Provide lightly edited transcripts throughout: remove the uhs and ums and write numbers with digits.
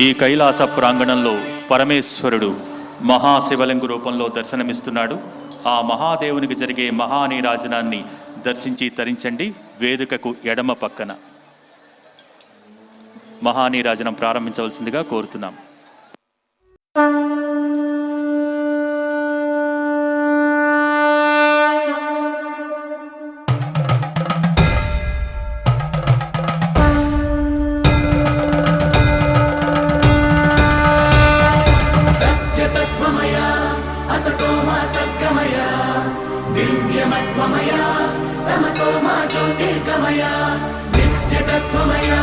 ఈ కైలాస ప్రాంగణంలో పరమేశ్వరుడు మహాశివలింగ రూపంలో దర్శనమిస్తున్నాడు. ఆ మహాదేవునికి జరిగే మహానీరాజనాన్ని దర్శించి తరించండి. వేదికకు ఎడమ పక్కన మహానీరాజనం ప్రారంభించవలసిందిగా కోరుతున్నాం. दिव्यमत्वमया तमसो मा ज्योतिर्गमया नित्यतत्वमया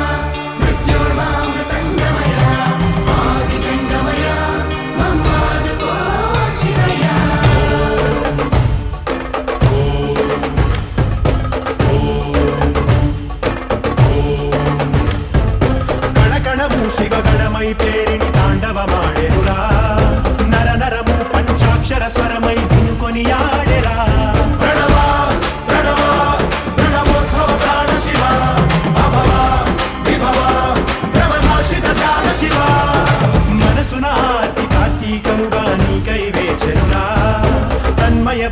मृत्योर्मामृतङ्गमया आदिजङ्गमया मम्मादुको शिवया कणकणमु शिवगणमै पेरिणि ताण्डवमाडेरुरा नर नरमु पञ्चाक्षर स्वरमै धिनुकोनियाडेरा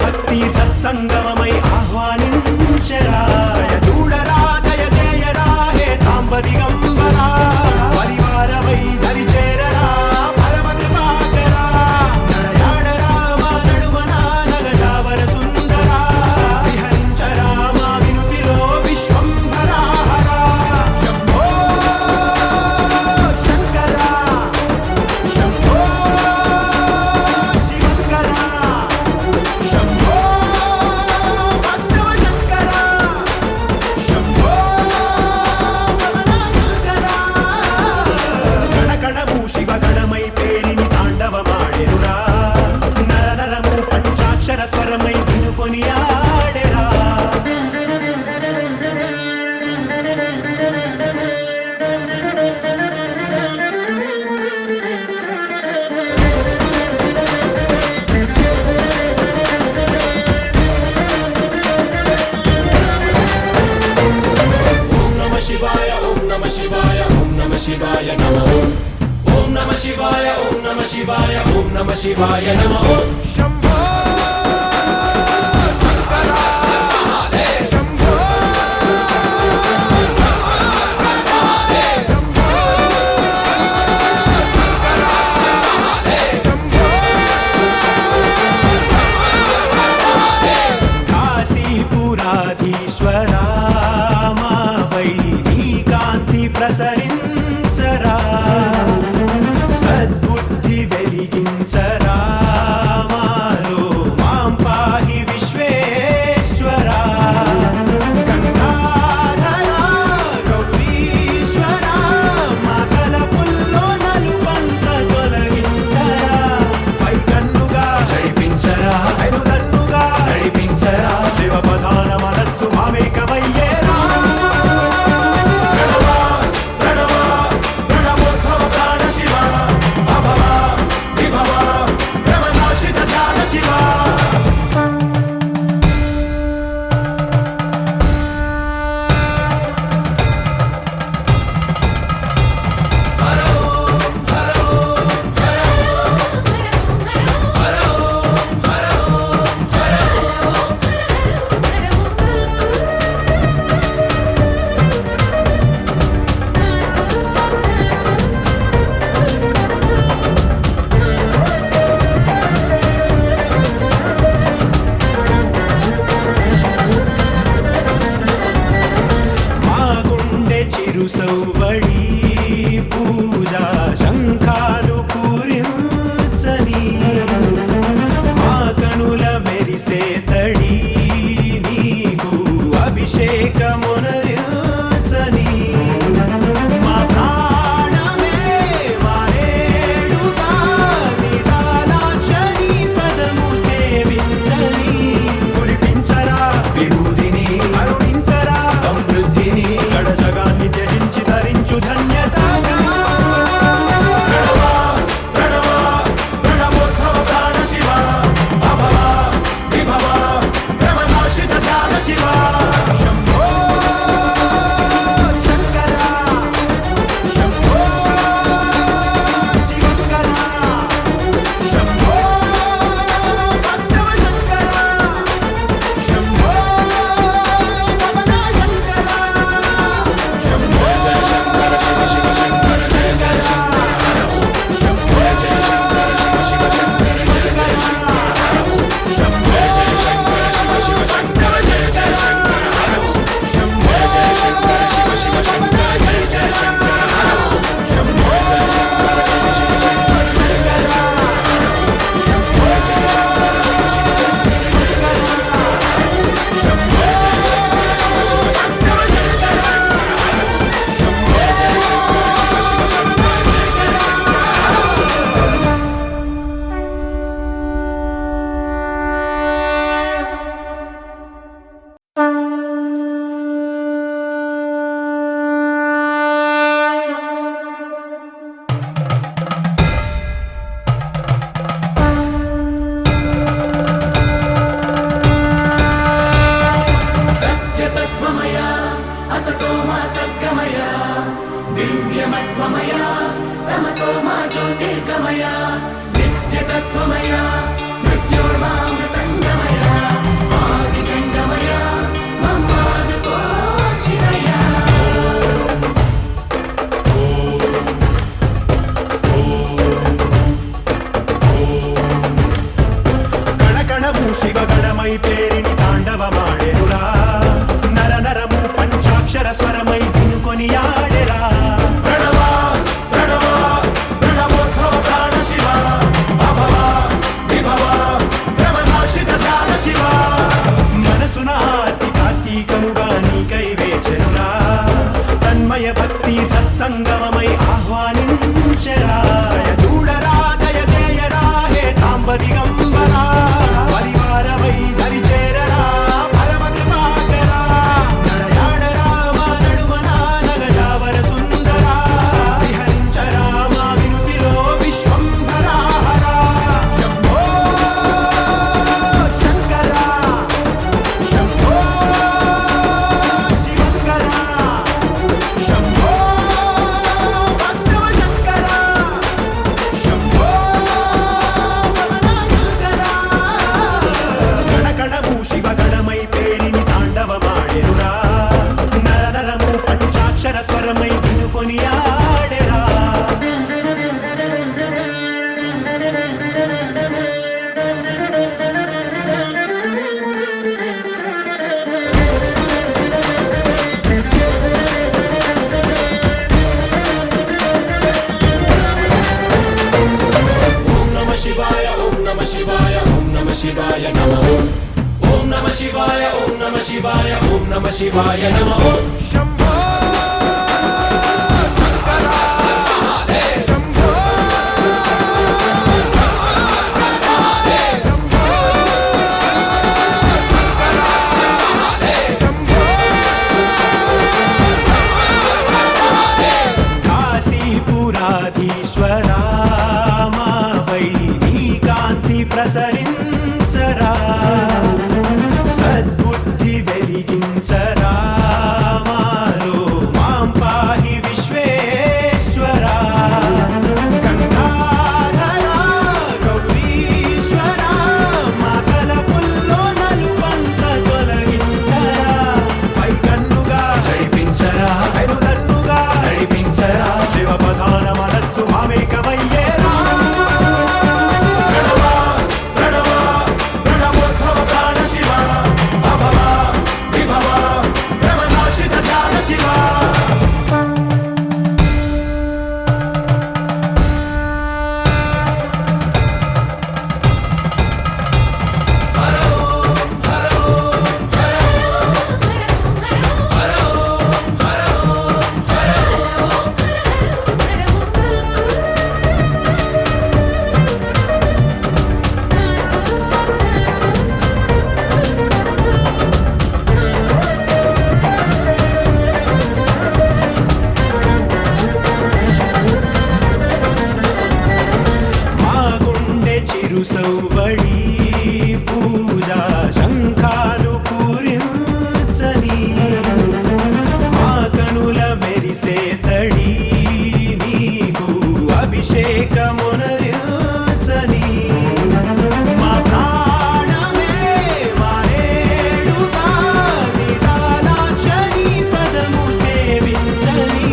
భక్తి సత్సంగమై ఆహ్వానించరాయ చూడరా దయచేయరా హే సాంబదిగంబరా పరివారమై దరి చేరరా పరమ కృపాకరా నడయాడరా మా నడుమనా నగజావర సుందరా విహరించరా మా వినుతిలో విశ్వంభరా శంభో శంకరా శంభో శివంకరా శంభో భక్తవ శంకర శంభో శంకర గణగణము శివగణమై పేరిని తాండవమాడెరురా నర నరము పంచాక్షర స్వరమై వినుకొని ఆడెరా शिवाय ओम नमः शिवाय ओम नमः शिवाय नमः ओम नमः शिवाय ओम नमः शिवाय ओम नमः शिवाय नमः शंभो शंकर महादेव शंभो शंभो शंकर महादेव शंभो काशीपुराधीश्वरा ప్రసరించరా సద్బుద్ధి వెలిగించరా మాలో असतो मा सद्गमय दिव्यमत्वमय तमसो मा ज्योतिर्गमय नित्यतत्त्वमय मृत्योर्मामृतङ्गमय आदिजङ्गमय मम्मादुको शिवय కణకణము శివగణమై పేరిని తాండవమాడెనురా నర నరము పంచాక్షర స్వరమై వినుకొని ఆడెరా ప్రణవ ప్రణవ ప్రణవోద్భవ ప్రాణ శివ అభవ విభవ భ్రమనాశిత ధ్యాన శివ మనసున ఆర్తి కార్తీకముగా నీకై వేచెనురా తన్మయ భక్తి సత్సంగమమై ఆహ్వానించెరా చూడరా దయ చేయరా హే సాంబ దిగంబరా పరివారమై దరి చేరరా పరమ కృపాకరా నడయాడరా మా నడుమన నగజావర సుందరా విహరించరా మా వినుతిలో విశ్వంభరా హరా శంభో శంకరా శంభో శివంకరా శంభో భక్తవ శంకరా శంభో శంకరా గణగణము శివగణమై పేరిని తాండవమాడెనురా నర నరము పంచాక్షర స్వరమై వినుకొని ఆడెరా ఓం నమః శివాయ ఓం నమః శివాయ ఓం నమః శివాయ నమః ఓం నమః శివాయ ఓం నమః శివాయ ఓం నమః శివాయ నమః శంభో శంకరా శంభో శంభో శంభో కాశీపురాధీశ్వరా మాపై నీ కాంతి ప్రసరించరా సద్బుద్ధి వెలిగించరా మాలో మాం పాహి విశ్వేశ్వరా గంగాధరా గౌరీశ్వరా మాతల పుల్లో నలుబంత తొలగించరా పైకన్నుగా నడిపించరా పెరుదన్నుగా నడిపించరా శివ ప్రధాన మనస్సు మామేకమయ్యేరా ప్రణవ ప్రణవ ప్రణవోద్భవ ప్రాణ శివ అభవ విభవ భ్రమనాశిత ధ్యాన శివ మా గుండె చిరు సౌవడి పూజా శంఖాలు పూరించని మా కనుల మెరిసే తడి నీకు అభిషేకమునరించని మా ప్రాణమే మారేడుగా నిటాలాక్షరి పదము సేవించని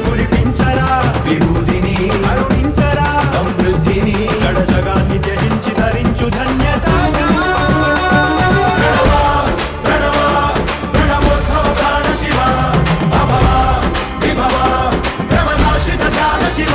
కురిపించరా విభూతిని కరుణించరా సమృద్ధిని జడ జగాన్ని త్యజించి ధరించు ధన్యతగా ప్రణవ ప్రణవ ప్రణవోద్భవ ప్రాణ శివ అభవ విభవ భ్రమనాశిత ధ్యాన శివ